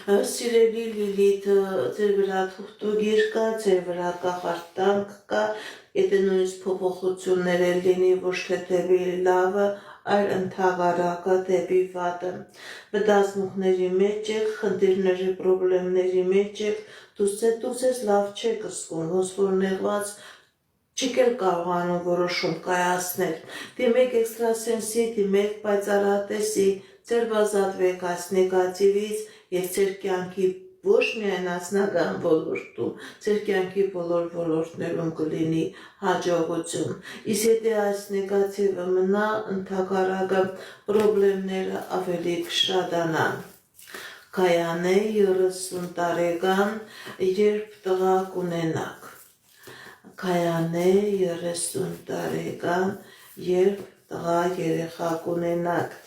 Սիրելի Լիլիթ, ձեր վրա թուղթուգիր կա, ձեր վրա կախարդանք կա, եթե նույնիսկ փոփոխություններ էլ լինի, ոչ թե դեպի լավը, այլ ընդհանրակը դեպի վատը։ Վտազմունքների մեջ եք, խնդիրների, պրոբլեմների մեջ եք, դուք ձեզ լավ չեք զգում, ոնց որ նեղված չեք էլ կարողանում որոշում կայացնել։ Դիմեք էքստրասենսի, դիմեք պայծառատեսի, ձեր ազատվեք այս նեգատիվից եւ ձեր կյանքի ոչ միայն անձնական ոլորտում, ձեր կյանքի բոլոր ոլորտներում կլինի հաջողություն։ Իսկ եթե այս նեգատիվը մնա, ընդհանրակը պրոբլեմները ավելի կշատանան։ Կայանե 30 տարեկան, երբ տղա կունենաք։ Կայանե 30 տարեկան, երբ տղա երեխա կունենաք։